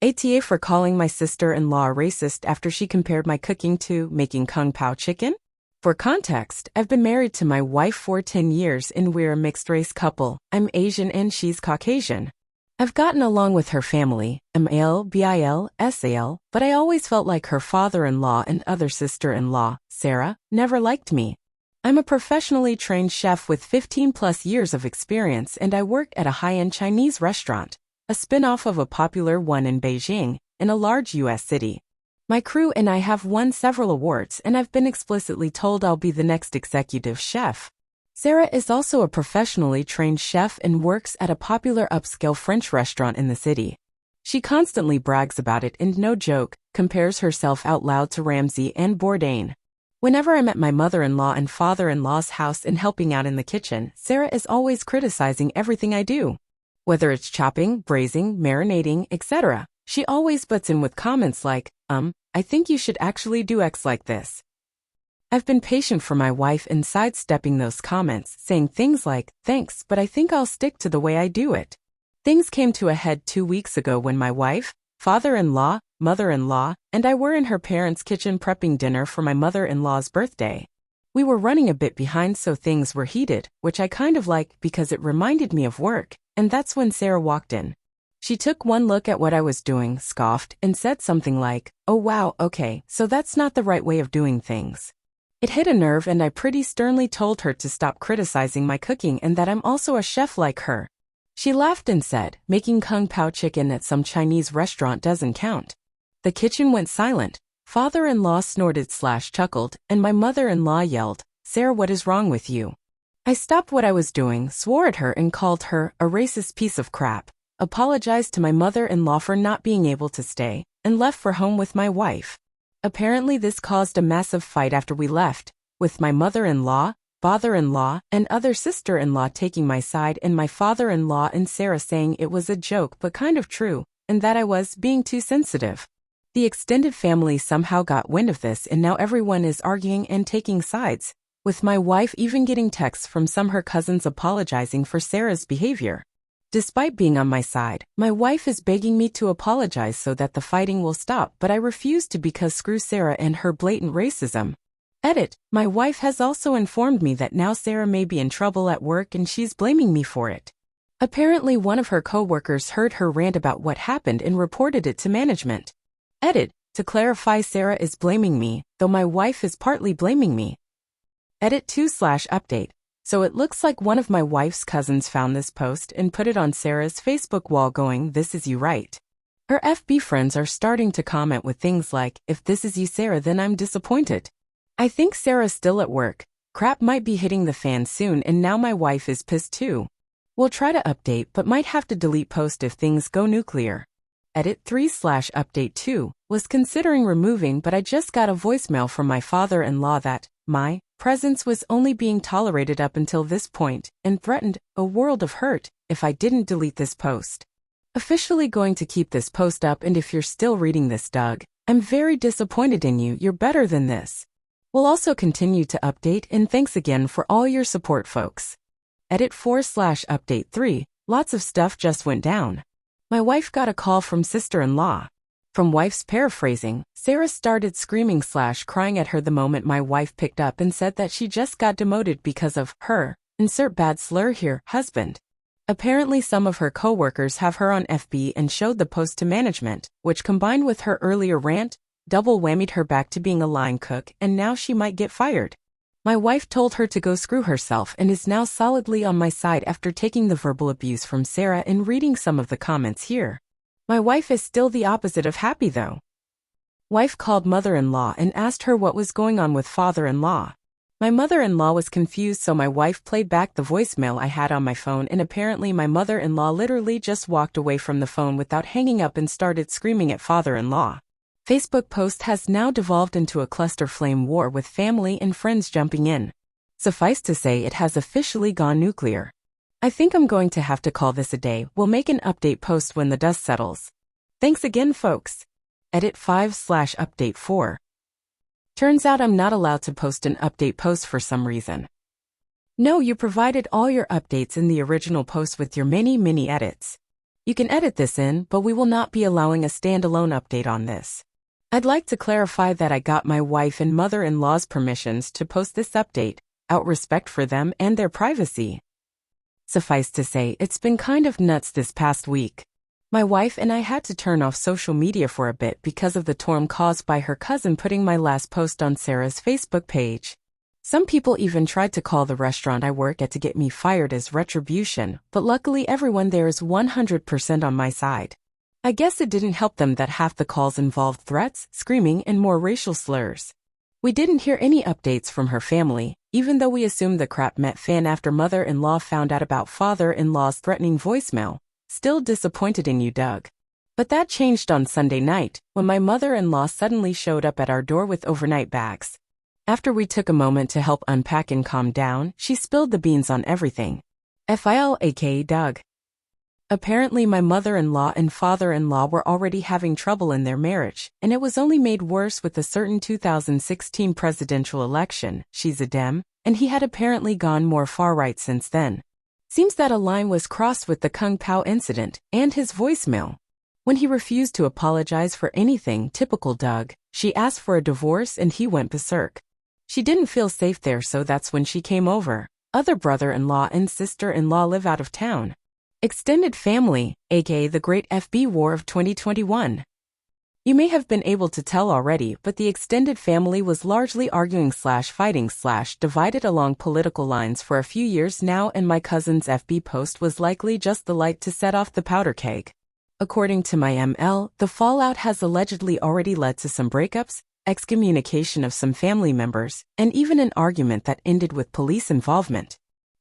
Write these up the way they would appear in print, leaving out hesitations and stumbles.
ATA for calling my sister-in-law a racist after she compared my cooking to making kung pao chicken? For context, I've been married to my wife for 10 years and we're a mixed-race couple. I'm Asian and she's Caucasian. I've gotten along with her family, ML, BIL, SIL, but I always felt like her father-in-law and other sister-in-law, Sarah, never liked me. I'm a professionally trained chef with 15-plus years of experience and I work at a high-end Chinese restaurant, a spin-off of a popular one in Beijing, in a large U.S. city. My crew and I have won several awards and I've been explicitly told I'll be the next executive chef. Sarah is also a professionally trained chef and works at a popular upscale French restaurant in the city. She constantly brags about it and, no joke, compares herself out loud to Ramsay and Bourdain. Whenever I'm at my mother-in-law and father-in-law's house and helping out in the kitchen, Sarah is always criticizing everything I do. Whether it's chopping, braising, marinating, etc., she always butts in with comments like, I think you should actually do X like this. I've been patient for my wife in sidestepping those comments, saying things like, thanks, but I think I'll stick to the way I do it. Things came to a head 2 weeks ago when my wife, father-in-law, mother-in-law, and I were in her parents' kitchen prepping dinner for my mother-in-law's birthday. We were running a bit behind so things were heated, which I kind of liked because it reminded me of work, and that's when Sarah walked in. She took one look at what I was doing, scoffed, and said something like, oh wow, okay, so that's not the right way of doing things. It hit a nerve and I pretty sternly told her to stop criticizing my cooking and that I'm also a chef like her. She laughed and said, making kung pao chicken at some Chinese restaurant doesn't count. The kitchen went silent. Father-in-law snorted/chuckled, and my mother-in-law yelled, Sarah, what is wrong with you? I stopped what I was doing, swore at her and called her a racist piece of crap, apologized to my mother-in-law for not being able to stay, and left for home with my wife. Apparently this caused a massive fight after we left, with my mother-in-law, father-in-law, and other sister-in-law taking my side and my father-in-law and Sarah saying it was a joke but kind of true, and that I was being too sensitive. The extended family somehow got wind of this and now everyone is arguing and taking sides, with my wife even getting texts from some her cousins apologizing for Sarah's behavior. Despite being on my side, my wife is begging me to apologize so that the fighting will stop, but I refuse to because screw Sarah and her blatant racism. Edit, my wife has also informed me that now Sarah may be in trouble at work and she's blaming me for it. Apparently one of her co-workers heard her rant about what happened and reported it to management. Edit, to clarify, Sarah is blaming me, though my wife is partly blaming me. Edit 2/update. So it looks like one of my wife's cousins found this post and put it on Sarah's Facebook wall going, this is you, right? Her FB friends are starting to comment with things like, if this is you, Sarah, then I'm disappointed. I think Sarah's still at work. Crap might be hitting the fan soon and now my wife is pissed too. We'll try to update but might have to delete post if things go nuclear. Edit 3/update 2, was considering removing but I just got a voicemail from my father-in-law that my presence was only being tolerated up until this point and threatened a world of hurt if I didn't delete this post. Officially going to keep this post up, and if you're still reading this, Doug, I'm very disappointed in you, you're better than this. We'll also continue to update and thanks again for all your support, folks. Edit 4/update 3, lots of stuff just went down. My wife got a call from sister-in-law. From wife's paraphrasing, Sarah started screaming/crying at her the moment my wife picked up and said that she just got demoted because of her, insert bad slur here, husband. Apparently some of her co-workers have her on FB and showed the post to management, which combined with her earlier rant, double whammied her back to being a line cook and now she might get fired. My wife told her to go screw herself and is now solidly on my side after taking the verbal abuse from Sarah and reading some of the comments here. My wife is still the opposite of happy though. Wife called mother-in-law and asked her what was going on with father-in-law. My mother-in-law was confused so my wife played back the voicemail I had on my phone and apparently my mother-in-law literally just walked away from the phone without hanging up and started screaming at father-in-law. Facebook post has now devolved into a cluster flame war with family and friends jumping in. Suffice to say it has officially gone nuclear. I think I'm going to have to call this a day. We'll make an update post when the dust settles. Thanks again, folks. Edit 5/update 4. Turns out I'm not allowed to post an update post for some reason. No, you provided all your updates in the original post with your many edits. You can edit this in, but we will not be allowing a standalone update on this. I'd like to clarify that I got my wife and mother-in-law's permissions to post this update, out respect for them and their privacy. Suffice to say, it's been kind of nuts this past week. My wife and I had to turn off social media for a bit because of the storm caused by her cousin putting my last post on Sarah's Facebook page. Some people even tried to call the restaurant I work at to get me fired as retribution, but luckily everyone there is 100% on my side. I guess it didn't help them that half the calls involved threats, screaming, and more racial slurs. We didn't hear any updates from her family, even though we assumed the crap met fan after mother-in-law found out about father-in-law's threatening voicemail. Still disappointed in you, Doug. But that changed on Sunday night, when my mother-in-law suddenly showed up at our door with overnight bags. After we took a moment to help unpack and calm down, she spilled the beans on everything. SIL aka Doug. Apparently my mother-in-law and father-in-law were already having trouble in their marriage, and it was only made worse with the certain 2016 presidential election. She's a Dem, and he had apparently gone more far-right since then. Seems that a line was crossed with the Kung Pao incident and his voicemail. When he refused to apologize for anything, typical Doug, she asked for a divorce and he went berserk. She didn't feel safe there, so that's when she came over. Other brother-in-law and sister-in-law live out of town. Extended family, aka the Great FB War of 2021. You may have been able to tell already, but the extended family was largely arguing/fighting/divided along political lines for a few years now, and my cousin's FB post was likely just the light to set off the powder keg. According to my ML, the fallout has allegedly already led to some breakups, excommunication of some family members, and even an argument that ended with police involvement.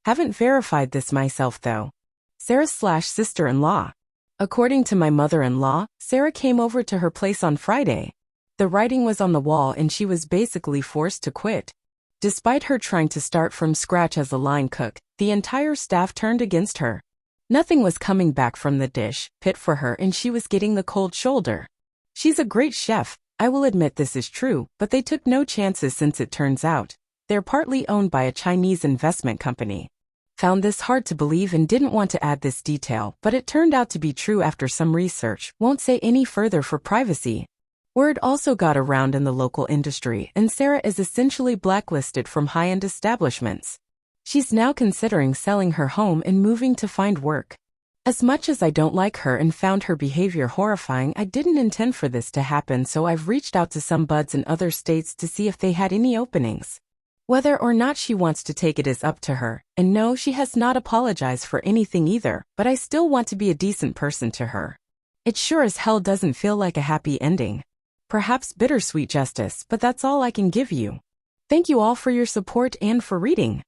Haven't verified this myself though. Sarah's/sister-in-law. According to my mother-in-law, Sarah came over to her place on Friday. The writing was on the wall and she was basically forced to quit. Despite her trying to start from scratch as a line cook, the entire staff turned against her. Nothing was coming back from the dish pit for her and she was getting the cold shoulder. She's a great chef, I will admit this is true, but they took no chances since it turns out they're partly owned by a Chinese investment company. Found this hard to believe and didn't want to add this detail, but it turned out to be true after some research. Won't say any further for privacy. Word also got around in the local industry, and Sarah is essentially blacklisted from high-end establishments. She's now considering selling her home and moving to find work. As much as I don't like her and found her behavior horrifying, I didn't intend for this to happen, so I've reached out to some buds in other states to see if they had any openings. Whether or not she wants to take it is up to her, and no, she has not apologized for anything either, but I still want to be a decent person to her. It sure as hell doesn't feel like a happy ending. Perhaps bittersweet justice, but that's all I can give you. Thank you all for your support and for reading.